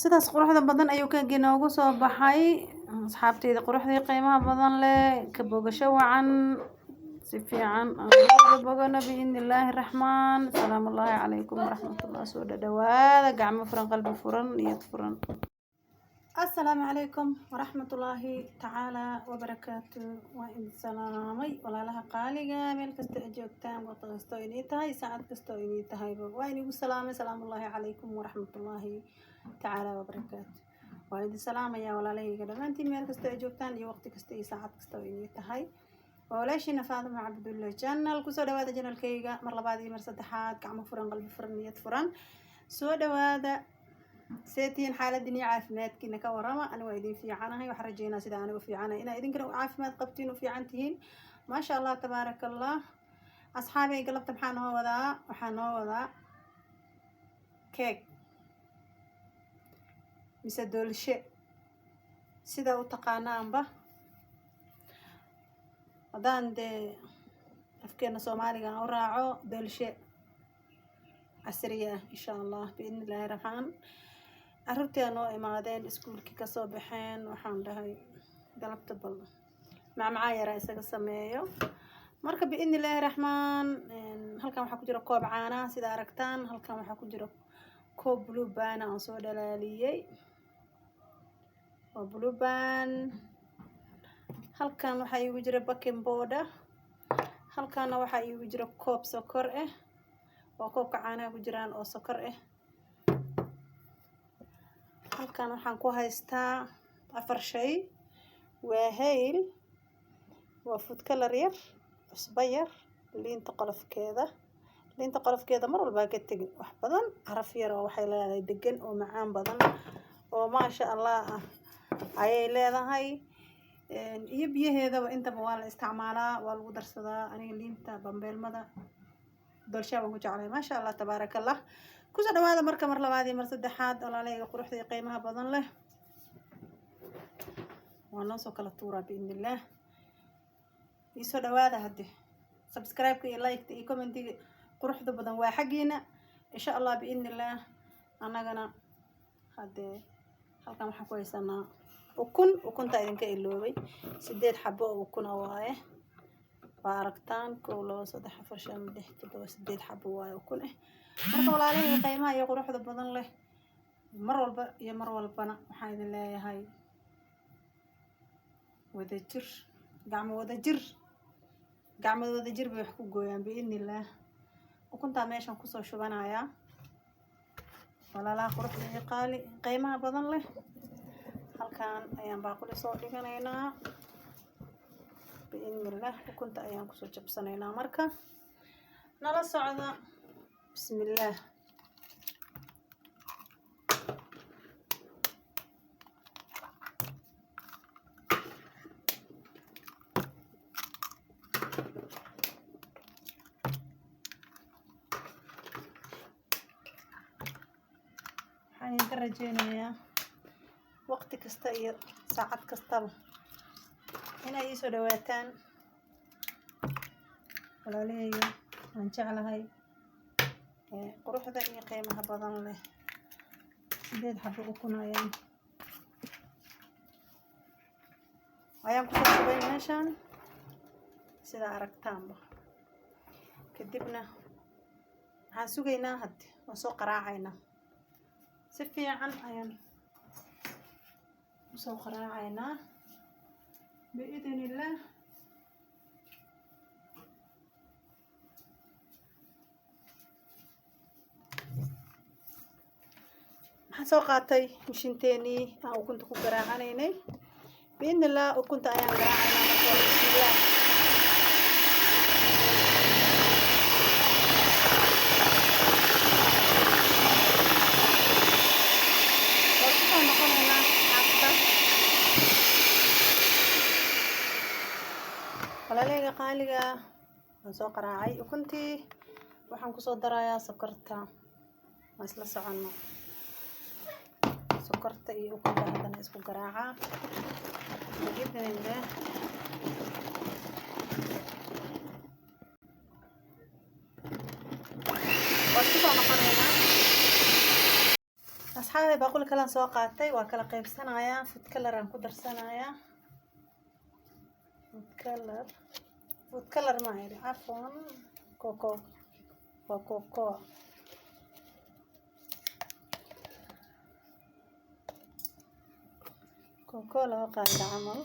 sidaas quruxda badan ayuu keegii noogu soo baxay asxaabteyda quruxdii qiimaha badan leh ka bogasho wacan si fiican aan uga bogano biidnillaahi raxmaan salaamu allaahi calaykum waraxmatullah soo dhawaada gacmo furan qalbi furan niyad furan السلام عليكم ورحمة الله تعالى وبركاته وإن سلامي ولا لها قالقة ميل كستو أجوكتان وطغستو إنيتهاي ساعد كستو إنيتهاي وإن يقول سلام الله عليكم ورحمة الله تعالى وبركاته وإن سلام يا ولا لهي قدمانتين ميل كستو أجوكتان يو وقت كستو ساعد كستو إنيتهاي ولاشي نفاض مع عبد الله جنة الكسو دوادا جنة الكيغا مرلبادي مرسدحات كعمو فرن قلب فرن نية فرن سو دوادا سيتين حالة دنيا عافمات كنا كورما أنا وإيدين في عنها وحرجينا سيدا أنا وفي عنها إنا إيدين كانوا عافمات قبتين وفي عنتهين ما شاء الله تبارك الله أصحابي قلبت بحانه وذا كيك مسدول الشيء سيدا وتقانا أنبا ودان دي أفكيرنا سومالي قانا وراعو دول شيء عسرية إن شاء الله بإذن الله الرحمن carruurtii anoo imaadeen iskuulkii kasoo baxeen waxaan dhahay galabta bal macmacaan yaraa isaga sameeyo marka biidnillaahi raxmaan halkan waxaa ku jira koob caana sida aragtaan halkan waxaa ku jira koob blueband aan soo dhalaaliyey waa blueband halkan waxaa iigu jira baking powder halkanna waxaa iigu jira koob sokor ah waa koobka caanaha ku jiraan oo sokor ah halkan waxaan ku haystaa 4 shay waa hayl waa food color yar cusbo yar liinta qolofkeeda mar walba ka tagin wax badan caraf yar oo waxay leedahay degan oo macaan badan oo maasha Allah ah ayay leedahay iyo biyaheedaba intaba waa la isticmaalaa waa lagu darsadaa aniga liinta bambeelmada dolshaa waan ku jeclahay maasha Allah tabaarakallah kusoo dhawaada marka mar labaad mar saddexaad walaaleyga quruxda qiimaha badan leh waa noo soo kala tuuraa biidnillah isoo dhawaada hadde subscribe iyo like iyo comment quruxda badan waa xaqiina insha Allah biidnillah anagana hadde halkan waxaan ku haysanaa ukunta idinka iloobay 8 xabo oo ukun waaye waa aragtaan 1 2 3 4 5 6 7 8 xabo waaye ukun marka walaaleyga qiimaha iyo quruxda badan leh mar walbana waxaan idin leeyahay wadajir gacmo wadajir bay wax ku gooyaan biidnillah ukunta meeshan kusoo shubanayaa walaalaha quruxda iyo qiimaha badan leh halkan ayaan baaquli soo dhiganaynaa biidnillah ukunta ayaan kusoo jabsanaynaa marka nala socda بسم الله حين درجينا وقت كستا iyo saacad kastaba inay soo dhawaataan walaaleyga aan jeclahay quruxda iyo qiimaha badan leh 8 xabo ukun ayaan ku shubay meeshan sida aragtaanba kadibna waxaan sugaynaa hadda waan soo qaraacaynaa si fiican ayaan soo qaraacaynaa biidnillah soo qaatay mishiinteeni aan ukunta ku garaacanaynay biidnillah ukunta ayaan garaacaynaa marka bismillah waxaan noqonaynaa xaafta walaaleyga qaaliga waan soo qaraacay ukuntii waxaan kusoo darayaa sokorta ma isla soconno sokorta iyo ukunta hadana isku garaaca biidnillah waxaan noqonaynaa asxaabi باقول كلام سoo qaatay waa kala qaybsanayaa food color aan ku darsanayaa food color ma aha afwan coco loo qaado camal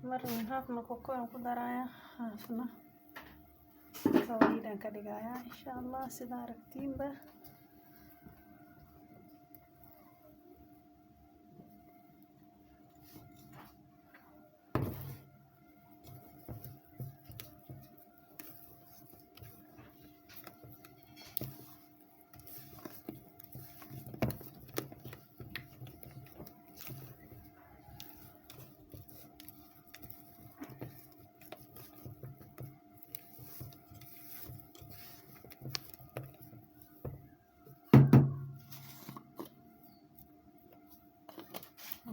marna haafna coco aan ku darayaa haafna kawaidaan ka dhigayaa insha Allah sida aragtiinba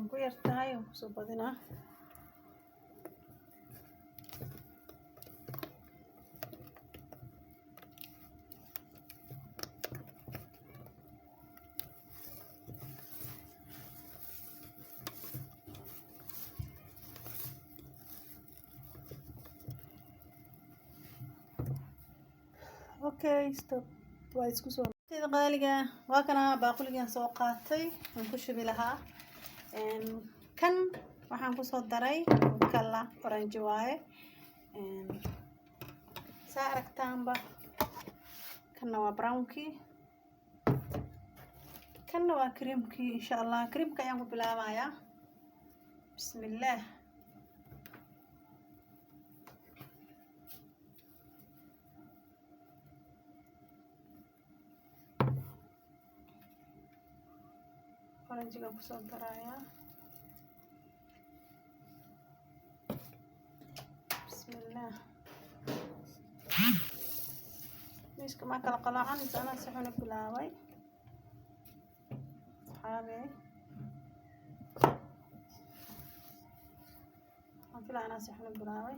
ku yartahay oo kusoo badinaa okay stop waa isku soo sida qaaliga waa kana baaquligan soo qaatay aan ku shubi lahaa kan waxaan ku soo daray kala orange waaye saa aragtaanba kana waa brownkii kana waa creamkii insha Allah creamka ayaan ku bilaabayaa bismillah orange ga ku soo darayaa bismillah miiska ma kala qalaacan intaan si xun u bilaabay saxaabay waxaan si xun u bilaabay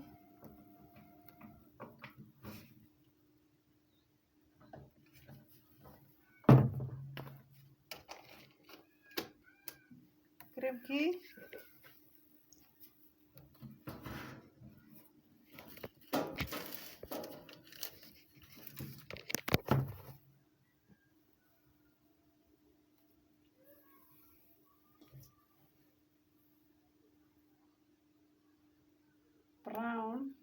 creamkii brown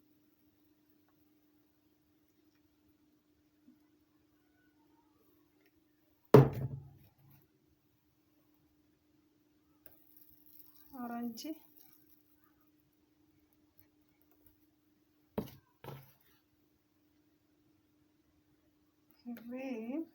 orange green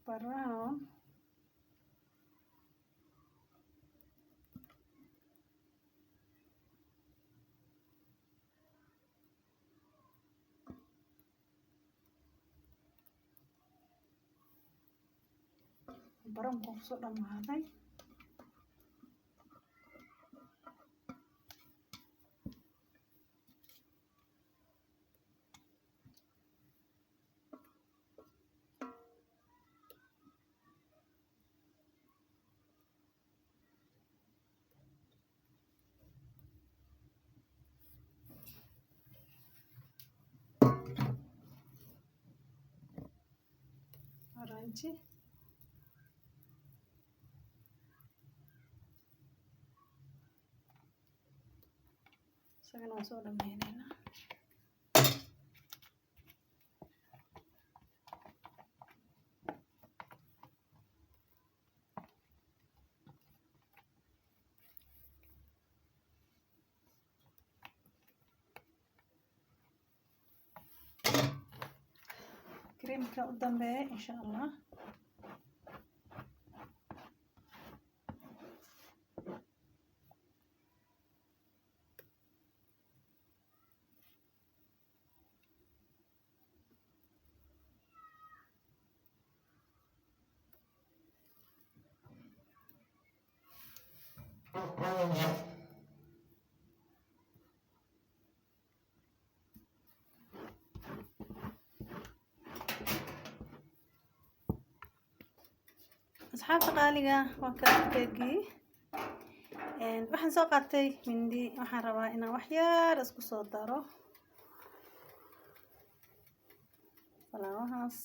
brown baranku soo dhamaaday orange isagana soo dhameynayna creamka u dambeeya insha Allah أصحابتي qaaliga waa kaarkeygii waxaan soo qaatay mindi waxaan rabaa inaan wax yar isku soo daro falaawahaas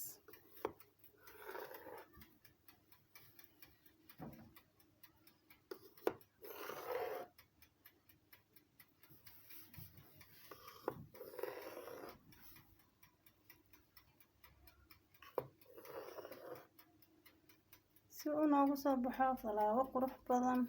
si uu noogu soo baxo falaawo qurux badan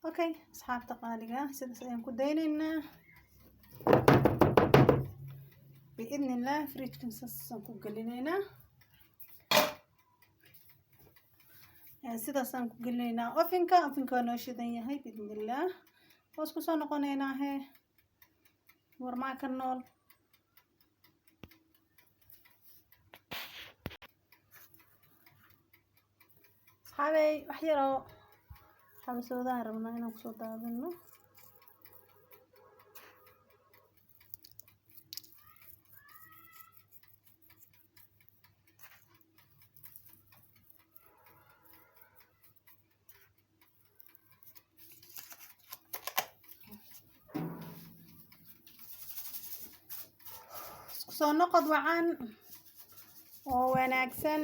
okay asxaabta qaaliga sidaas ayaan ku daynaynaa biidni illah fridge-kan saasaan ku gelinaynaa sidaasaan ku gelinaynaa ovenka waa noo shidan yahay biidni illah waa isku soo noqonaynaa warmaa ka nool asxaabey wax yaroo xabasoodahan rabnaa inaan kusoo daadino isku soo noqod wacan oo wanaagsan